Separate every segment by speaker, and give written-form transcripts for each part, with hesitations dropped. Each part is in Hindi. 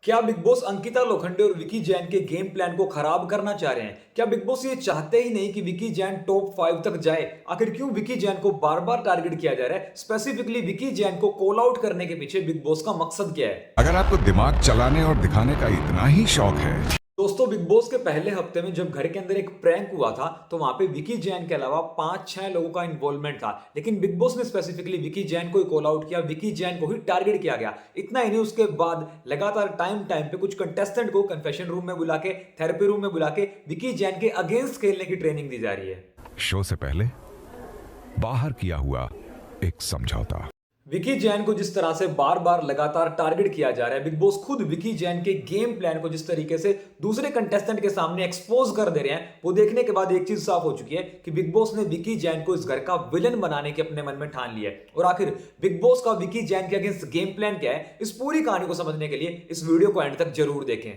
Speaker 1: क्या बिग बॉस अंकिता लोखंडे और विकी जैन के गेम प्लान को खराब करना चाह रहे हैं? क्या बिग बॉस ये चाहते ही नहीं कि विकी जैन टॉप 5 तक जाए? आखिर क्यों विकी जैन को बार बार टारगेट किया जा रहा है? स्पेसिफिकली विकी जैन को कॉल आउट करने के पीछे बिग बॉस का मकसद क्या है?
Speaker 2: अगर आपको दिमाग चलाने और दिखाने का इतना ही शौक है
Speaker 1: दोस्तों, बिग बॉस के पहले हफ्ते में जब घर के अंदर एक प्रैंक हुआ था तो वहां पे विकी जैन के अलावा 5-6 लोगों का इन्वॉल्वमेंट था, लेकिन बिग बॉस ने स्पेसिफिकली विकी जैन को ही कॉल आउट किया, विकी जैन को ही टारगेट किया गया। इतना ही नहीं, उसके बाद लगातार टाइम टाइम पे कुछ कंटेस्टेंट को कन्फेशन रूम में बुला के, थेरेपी रूम में बुला के विकी जैन के अगेंस्ट खेलने की ट्रेनिंग दी जा रही है।
Speaker 2: शो से पहले बाहर किया हुआ एक समझौता।
Speaker 1: विकी जैन को जिस तरह से बार बार लगातार टारगेट किया जा रहा है, बिग बॉस खुद विकी जैन के गेम प्लान को जिस तरीके से दूसरे कंटेस्टेंट के सामने एक्सपोज कर दे रहे हैं, वो देखने के बाद एक चीज साफ हो चुकी है कि बिग बॉस ने विकी जैन को इस घर का विलन बनाने के अपने मन में ठान लिया है। और आखिर बिग बॉस का विकी जैन के अगेंस्ट गेम प्लान क्या है, इस पूरी कहानी को समझने के लिए इस वीडियो को एंड तक जरूर देखें।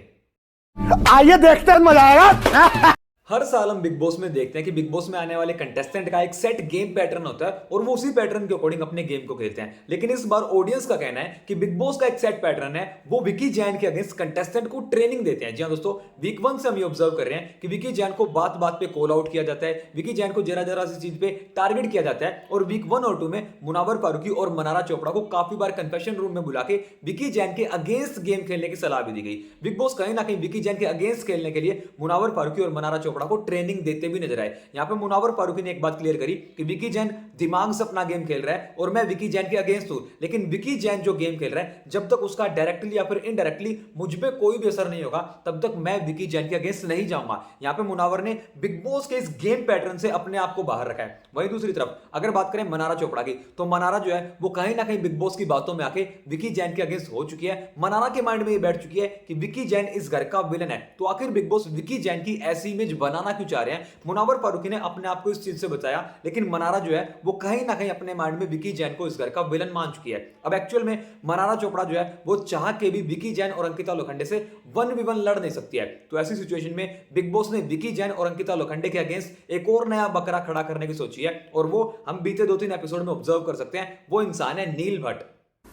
Speaker 3: आइए देखते हैं, मजा आएगा।
Speaker 1: हर साल हम बिग बॉस में देखते हैं कि बिग बॉस में आने वाले कंटेस्टेंट का एक सेट गेम पैटर्न होता है और वो उसी पैटर्न के अकॉर्डिंग अपने गेम को खेलते हैं। लेकिन इस बार ऑडियंस का कहना है कि बिग बॉस का एक सेट पैटर्न है, वो विकी जैन के अगेंस्ट कंटेस्टेंट को ट्रेनिंग देते हैं। जी हाँ दोस्तों, वीक 1 से हम ये ऑब्जर्व कर रहे हैं कि विकी जैन को बात बात पे कॉल आउट किया जाता है, विकी जैन को जरा जरा सी चीज पे टारगेट किया जाता है। और वीक 1 और 2 में मुनावर फारूकी और मनारा चोपड़ा को काफी बार कन्फेशन रूम में बुला के विकी जैन के अगेंस्ट गेम खेलने की सलाह भी दी गई। बिग बॉस कहीं ना कहीं विकी जैन के अगेंस्ट खेलने के लिए मुनावर फारूकी और मनारा चोपड़ा को ट्रेनिंग देते भी नजर आए। यहां पे मुनावर फारूकी ने एक बात क्लियर करी कि विकी जैन दिमाग से अपना गेम खेल रहा है और मैं विकी जैन के अगेंस्ट हूं, लेकिन विकी जैन जो गेम खेल रहा है, जब तक उसका डायरेक्टली या फिर इनडायरेक्टली मुझ पे कोई भी असर नहीं होगा, तब तक मैं विकी जैन के अगेंस्ट नहीं जाऊंगा। यहां पे मुनावर ने बिग बॉस के इस गेम पैटर्न से अपने आप को बाहर रखा है। वहीं दूसरी तरफ अगर बात करें मनारा चोपड़ा की, तो मनारा जो है वो कहीं ना कहीं बिग बॉस की बातों में आके विकी जैन के अगेंस्ट हो चुकी है। मनारा के माइंड में ये बैठ चुकी है कि विकी जैन इस घर का विलन है। तो आखिर बिग बॉस विकी जैन की ऐसी इमेज बनाना क्यों चाह रहे हैं? मुनावर फारूकी ने अपने आप को इस चीज से बचाया, लेकिन मनारा जो है वो कहीं ना कहीं अपने माइंड में विकी जैन को इस घर का विलन मान चुकी है। अब एक्चुअल में मनारा चोपड़ा जो है वो चाह के भी विकी जैन और अंकिता लोखंडे से 1v1 लड़ नहीं सकती है। तो ऐसी सिचुएशन में बिग बॉस ने विकी जैन और अंकिता लोखंडे के अगेंस्ट एक और नया बकरा खड़ा करने की सोची है, और वो हम बीते 2-3 एपिसोड में ऑब्जर्व कर सकते हैं। वो इंसान है Neil Bhatt.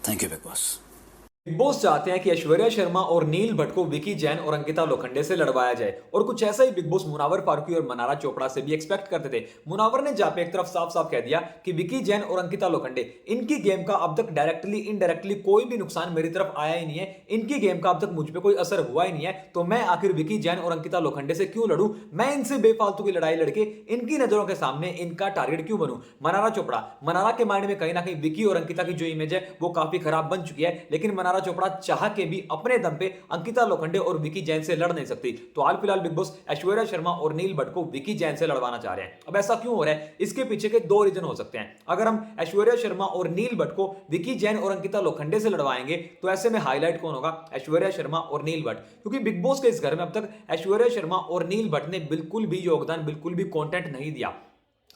Speaker 4: Thank you Bigg Boss.
Speaker 1: Bigg Boss चाहते हैं कि ऐश्वर्या शर्मा और नील भट्ट को विकी जैन और अंकिता लोखंडे से लड़वाया जाए, और कुछ ऐसा ही बिग बॉस मुनावर फारूकी और मनारा चोपड़ा से भी एक्सपेक्ट करते थे। मुनावर ने जहां पे एक तरफ साफ साफ कह दिया कि विकी जैन और अंकिता लोखंडे, इनकी गेम का अब तक डायरेक्टली इनडायरेक्टली कोई भी नुकसान मेरी तरफ आया ही नहीं है, इनकी गेम का अब तक मुझ पे कोई असर हुआ ही नहीं है, तो मैं आखिर विकी जैन और अंकिता लोखंडे से क्यों लड़ूं? मैं इनसे बेफालतू की लड़ाई लड़के इनकी नजरों के सामने इनका टारगेट क्यों बनूं? मनारा चोपड़ा, मनारा के माइंड में कहीं ना कहीं विकी और अंकिता की जो इमेज है वो काफी खराब बन चुकी है, लेकिन मनारा चोपड़ा चाह के भी अपने दम पे अंकिता लोखंडे और विकी जैन से लड़ नहीं सकती। तो हाल फिलहाल बिग बॉस ऐश्वर्या शर्मा और नील भट्ट को विकी जैन से लड़वाना चाह रहे हैं। अब ऐसा क्यों हो रहा है? इसके पीछे के 2 रीजन हो सकते हैं। अगर हम ऐश्वर्या शर्मा और नील भट्ट को विकी जैन और अंकिता लोखंडे से लड़वाएंगे, तो ऐसे में हाईलाइट कौन होगा? ऐश्वर्या शर्मा और नील भट्ट, क्योंकि बिग बॉस के इस घर में अब तक ऐश्वर्या शर्मा और नील भट्ट ने बिल्कुल भी योगदान, बिल्कुल भी कंटेंट नहीं दिया।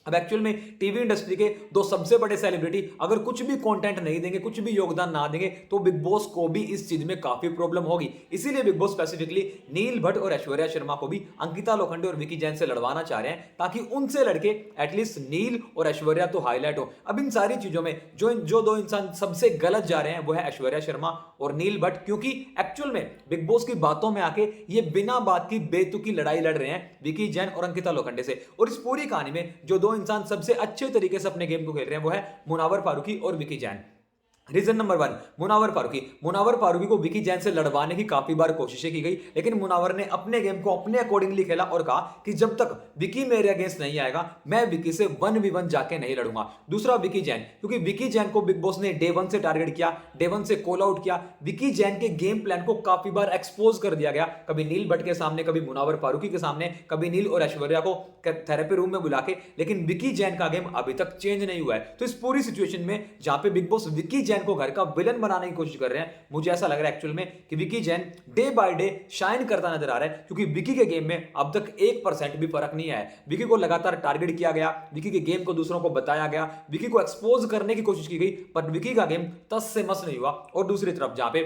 Speaker 1: अब एक्चुअल में टीवी इंडस्ट्री के 2 सबसे बड़े सेलिब्रिटी अगर कुछ भी कंटेंट नहीं देंगे, कुछ भी योगदान ना देंगे, तो बिग बॉस को भी इस चीज में काफी प्रॉब्लम होगी। इसीलिए बिग बॉस स्पेसिफिकली नील भट्ट और ऐश्वर्या शर्मा को भी अंकिता लोखंडे और विकी जैन से लड़वाना चाह रहे हैं, ताकि उनसे लड़के एटलीस्ट नील और ऐश्वर्या तो हाईलाइट हो। अब इन सारी चीजों में जो 2 इंसान सबसे गलत जा रहे हैं वो है ऐश्वर्या शर्मा और नील भट्ट, क्योंकि एक्चुअल में बिग बॉस की बातों में आके ये बिना बात की बेतुकी लड़ाई लड़ रहे हैं विकी जैन और अंकिता लोखंडे से। और इस पूरी कहानी में जो 2 इंसान सबसे अच्छे तरीके से अपने गेम को खेल रहे हैं वो है मुनावर फारूकी और विकी जैन। रीजन नंबर 1, मुनावर फारूकी को विकी जैन से लड़वाने की काफी बार कोशिशें की गई, लेकिन मुनावर ने अपने गेम को अपने अकॉर्डिंगली खेला और कहा कि जब तक विकी मेरे अगेंस्ट नहीं आएगा, मैं विकी से 1v1 जाके नहीं लड़ूंगा। दूसरा विकी जैन, क्योंकि विकी जैन को बिग बॉस ने डे 1 से टारगेट किया, डे 1 से कॉल आउट किया, विकी जैन के गेम प्लान को काफी बार एक्सपोज कर दिया गया, कभी नील भट्ट के सामने, कभी मुनावर फारूकी के सामने, कभी नील और ऐश्वर्या को थेरेपी रूम में बुला के, लेकिन विकी जैन का गेम अभी तक चेंज नहीं हुआ है। तो इस पूरी सिचुएशन में जहां पे बिग बॉस विकी जैन को घर का विलन बनाने की कोशिश कर रहे हैं, मुझे ऐसा लग रहा है एक्चुअल में कि Vicky Jain day by day shine करता नजर आ रहा है, क्योंकि विकी के गेम में अब तक 1% भी फर्क नहीं आया। विकी को लगातार टारगेट किया गया, विकी के गेम को दूसरों को बताया गया, विकी को एक्सपोज करने की कोशिश की गई, पर विकी का गेम तस से मस नहीं हुआ। और दूसरी तरफ जहां पे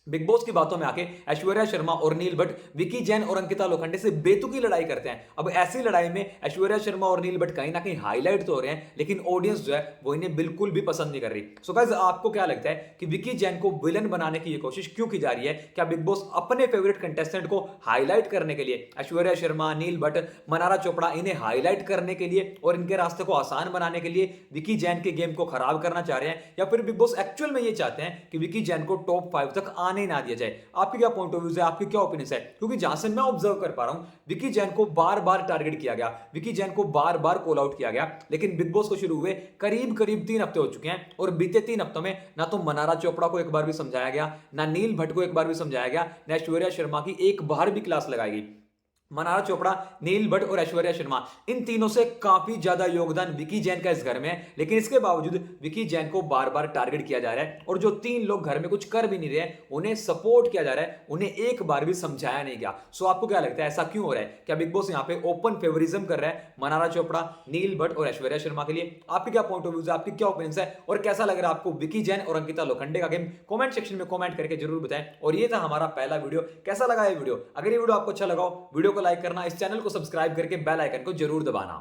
Speaker 1: बिग बॉस की बातों में आके ऐश्वर्या शर्मा और नील भट्ट विकी जैन और अंकिता लोखंडे से बेतुकी लड़ाई करते हैं। अब ऐसी लड़ाई में ऐश्वर्या शर्मा और नील भट्ट कहीं ना कहीं हाईलाइट तो हो रहे हैं, लेकिन ऑडियंस जो है वो इन्हें बिल्कुल भी पसंद नहीं कर रही। सो गाइस, आपको क्या लगता है कि विकी जैन को विलन बनाने की ये कोशिश क्यों की जा रही है? क्या बिग बॉस अपने फेवरेट कंटेस्टेंट को हाईलाइट करने के लिए, ऐश्वर्या शर्मा, नील भट्ट, मनारा चोपड़ा, इन्हें हाईलाइट करने के लिए और इनके रास्ते को आसान बनाने के लिए विकी जैन के गेम को खराब करना चाह रहे हैं, या फिर बिग बॉस एक्चुअल में ये चाहते हैं कि विकी जैन को टॉप 5 तक आने ना दिया जाए? आपकी क्या पॉइंट ऑफ व्यू है, आपकी क्या ओपिनियन है? क्योंकि जहां से मैं ऑब्जर्व कर पा रहा हूं, विकी जैन को बार बार टारगेट किया गया, विकी जैन को बार बार कॉल आउट किया गया, लेकिन बिग बॉस को शुरू हुए करीब करीब 3 हफ्ते हो चुके हैं और बीते 3 हफ्तों में ना तो मनारा चोपड़ा को एक बार भी समझाया गया, ना नील भट्ट को एक बार भी समझाया गया, ना ऐश्वर्या शर्मा की एक बार भी क्लास लगाई गई। मनारा चोपड़ा, नील भट्ट और ऐश्वर्या शर्मा, इन तीनों से काफी ज्यादा योगदान विकी जैन का इस घर में है, लेकिन इसके बावजूद विकी जैन को बार बार टारगेट किया जा रहा है और जो 3 लोग घर में कुछ कर भी नहीं रहे, उन्हें सपोर्ट किया जा रहा है, उन्हें एक बार भी समझाया नहीं गया। सो आपको क्या लगता है, ऐसा क्यों हो रहा है? क्या बिग बॉस यहां पे ओपन फेवरिज्म कर रहा है मनारा चोपड़ा, नील भट्ट और ऐश्वर्या शर्मा के लिए? आपकी क्या पॉइंट ऑफ व्यू है, आपकी क्या ओपिनियन है, और कैसा लग रहा है आपको विकी जैन और अंकिता लोखंडे का गेम? कमेंट सेक्शन में कमेंट करके जरूर बताएं। और ये था हमारा पहला वीडियो। कैसा लगा ये वीडियो? अगर ये वीडियो आपको अच्छा लगा, वीडियो को लाइक करना, इस चैनल को सब्सक्राइब करके बेल आइकन को जरूर दबाना।